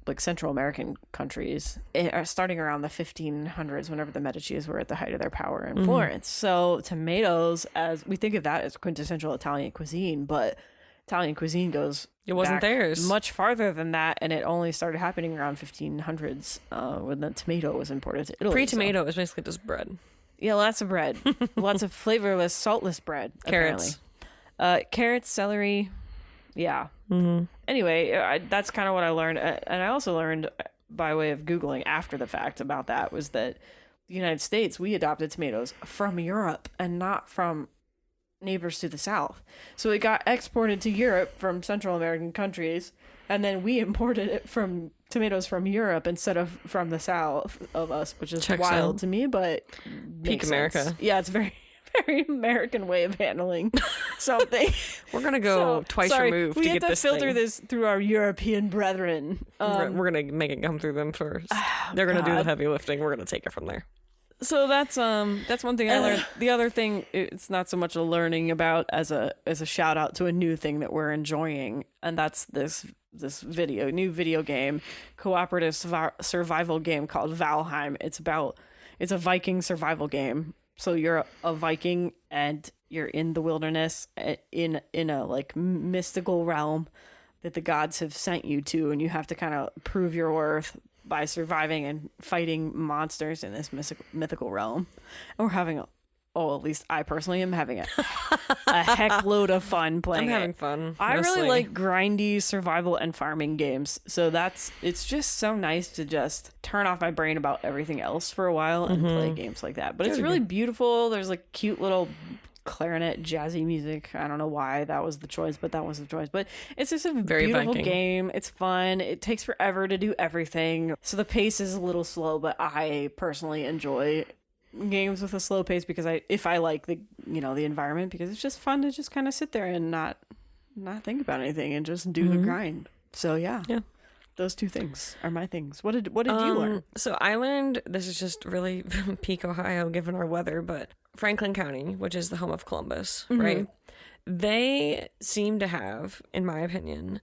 like Central American countries, starting around the 1500s, whenever the Medicis were at the height of their power in Florence. So tomatoes, as we think of that as quintessential Italian cuisine, but Italian cuisine goes wasn't theirs much farther than that, and it only started happening around 1500s when the tomato was imported to Italy. Pre-tomato is basically just bread. Yeah, lots of bread, lots of flavorless, saltless bread. Carrots, carrots, celery. Yeah. Mm-hmm. Anyway, that's kind of what I learned. And I also learned by way of Googling after the fact about that was that the United States, we adopted tomatoes from Europe and not from neighbors to the south. So it got exported to Europe from Central American countries, and then we imported it from tomatoes from Europe instead of from the south of us, which is wild to me, but peak America. Sense. Yeah, it's very American way of handling something. We're gonna go twice removed to get this. We have to filter this through our European brethren. We're gonna make it come through them first. They're gonna do the heavy lifting. We're gonna take it from there. So that's one thing I learned. The other thing, it's not so much a learning about as a shout out to a new thing that we're enjoying, and that's this new video game, cooperative survival game called Valheim. It's a Viking survival game. So you're a Viking and you're in the wilderness in a like mystical realm that the gods have sent you to, and you have to kind of prove your worth by surviving and fighting monsters in this mythical realm. And we're having at least I personally am having a heck load of fun playing it. I'm having fun. I really like grindy survival and farming games. So it's just so nice to just turn off my brain about everything else for a while and play games like that. But it's really beautiful. There's like cute little clarinet jazzy music. I don't know why that was the choice, but that was the choice. But it's just a very beautiful game. It's fun. It takes forever to do everything. So the pace is a little slow, but I personally enjoy games with a slow pace because if I like the environment, because it's just fun to just kind of sit there and not think about anything and just do the grind. So yeah. Those two things are my things. What did you learn? So I learned, this is just really peak Ohio given our weather, but Franklin County, which is the home of Columbus, right? They seem to have, in my opinion,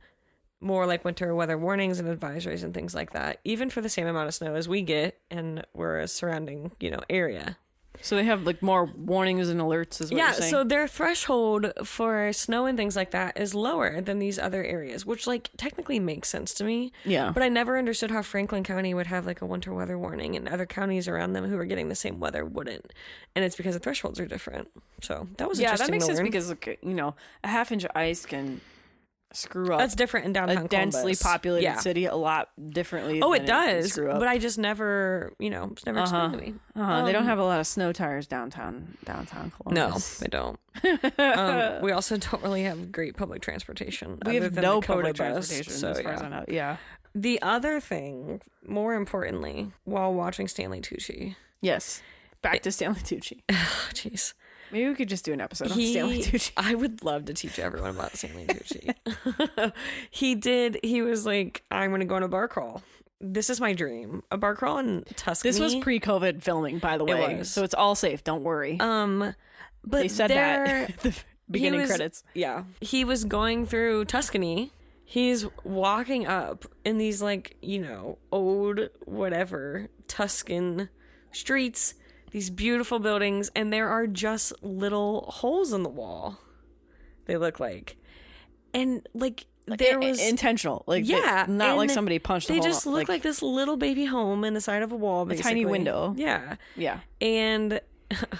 more like winter weather warnings and advisories and things like that, even for the same amount of snow as we get, and we're a surrounding, area. So they have like more warnings and alerts is what you're saying? So their threshold for snow and things like that is lower than these other areas, which like technically makes sense to me. Yeah. But I never understood how Franklin County would have like a winter weather warning and other counties around them who are getting the same weather wouldn't. And it's because the thresholds are different. So that was interesting. Yeah, that makes to sense learn. because a half inch of ice can screw up. That's different in downtown a densely Columbus. populated city a lot differently. Oh, than it does. screw up. But I just never, it's never explained to me. They don't have a lot of snow tires downtown No, Columbus. they don't. We also don't really have great public transportation. We other have than no the Coda public bus, transportation so, as far as I know. Yeah. The other thing, more importantly, while watching Stanley Tucci, Yes. Back to Stanley Tucci. jeez, Maybe we could just do an episode on Stanley Tucci. I would love to teach everyone about Stanley Tucci. He was like, I'm going to go on a bar crawl. This is my dream. A bar crawl in Tuscany. This was pre-COVID filming, by the way. was. So it's all safe. Don't worry. But They said that at the beginning credits. Yeah. He was going through Tuscany. He's walking up in these like, old whatever Tuscan streets, these beautiful buildings, and there are just little holes in the wall. They look like. And like there was intentional. Like not like somebody punched a hole. They just look like this little baby home in the side of a wall, basically. A tiny window. Yeah. Yeah. And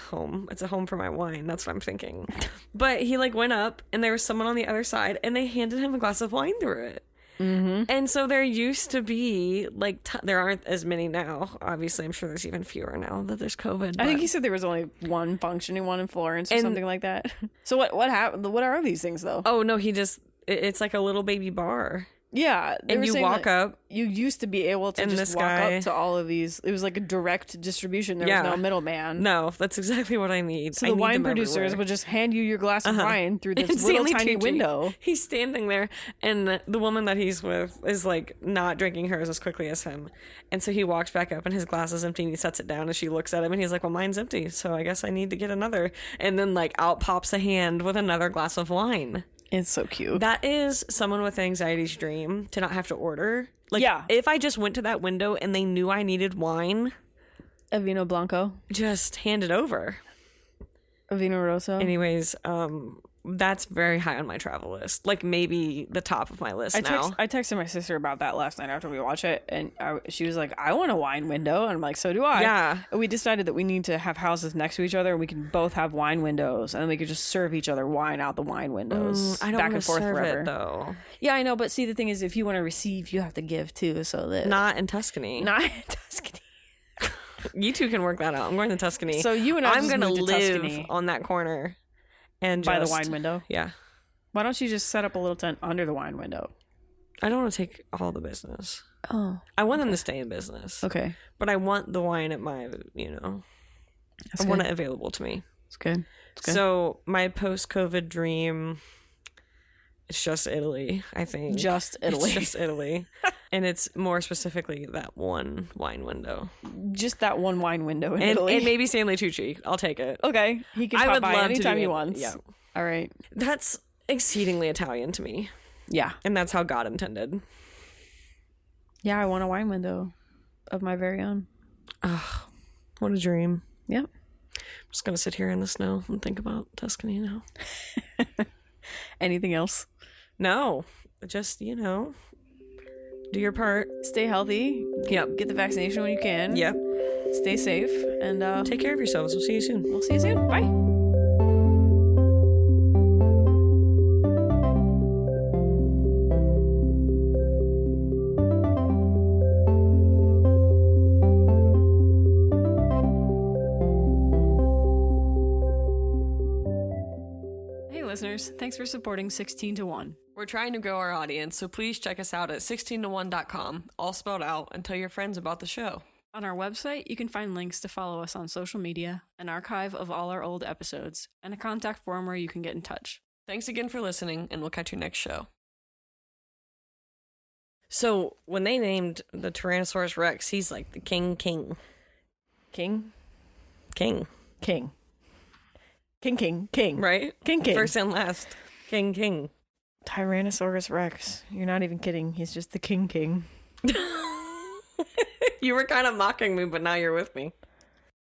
home. It's a home for my wine. That's what I'm thinking. But he like went up and there was someone on the other side and they handed him a glass of wine through it. Mm-hmm. And so there used to be like there aren't as many now. Obviously, I'm sure there's even fewer now that there's COVID. I think he said there was only one functioning one in Florence or something like that. So what happened? What are these things though? Oh no, it's like a little baby bar. Yeah, and you walk up. You used to be able to just walk up to all of these. It was like a direct distribution. There was no middleman. No, that's exactly what I need. So the wine producers would just hand you your glass of wine through this little tiny window. He's standing there, and the woman that he's with is like not drinking hers as quickly as him. And so he walks back up, and his glass is empty, and he sets it down, and she looks at him, and he's like, "Well, mine's empty, so I guess I need to get another." And then like out pops a hand with another glass of wine. It's so cute. That is someone with anxiety's dream, to not have to order. Like, yeah. If I just went to that window and they knew I needed wine, a vino blanco, just hand it over. A vino rosso. Anyways, that's very high on my travel list. Like maybe the top of my list now. I texted my sister about that last night after we watched it, and she was like, "I want a wine window," and I'm like, "So do I." Yeah. And we decided that we need to have houses next to each other, and we can both have wine windows, and then we could just serve each other wine out the wine windows, I don't back and forth serve forever. it though. Yeah, I know, but see, the thing is, if you want to receive, you have to give too. So that not in Tuscany. Not in Tuscany. You two can work that out. I'm going to Tuscany. So you and I'm going to live Tuscany on that corner and by the wine window. Yeah. Why don't you just set up a little tent under the wine window? I don't want to take all the business. Oh. I want them to stay in business. Okay. But I want the wine at my, I want it available to me. It's good. So my post-COVID dream, it's just Italy, I think. Just Italy. It's just Italy. And it's more specifically that one wine window. Just that one wine window in Italy. And maybe Stanley Tucci. I'll take it. Okay. He can pop by anytime he wants. Yeah. All right. That's exceedingly Italian to me. Yeah. And that's how God intended. Yeah, I want a wine window of my very own. Oh, what a dream. Yep. I'm just going to sit here in the snow and think about Tuscany now. Anything else? No. Just, do your part. Stay healthy. Yep. Get the vaccination when you can. Yep. Stay safe. And take care of yourselves. We'll see you soon. We'll see you soon. Bye. Listeners, thanks for supporting 16 to 1. We're trying to grow our audience, so please check us out at 16to1.com, all spelled out, and tell your friends about the show. On our website, you can find links to follow us on social media, an archive of all our old episodes, and a contact form where you can get in touch. Thanks again for listening, and we'll catch you next show. So when they named the Tyrannosaurus Rex, he's like the king. King? King. King. King. Right? King. First and last. King. Tyrannosaurus Rex. You're not even kidding. He's just the king. You were kind of mocking me, but now you're with me.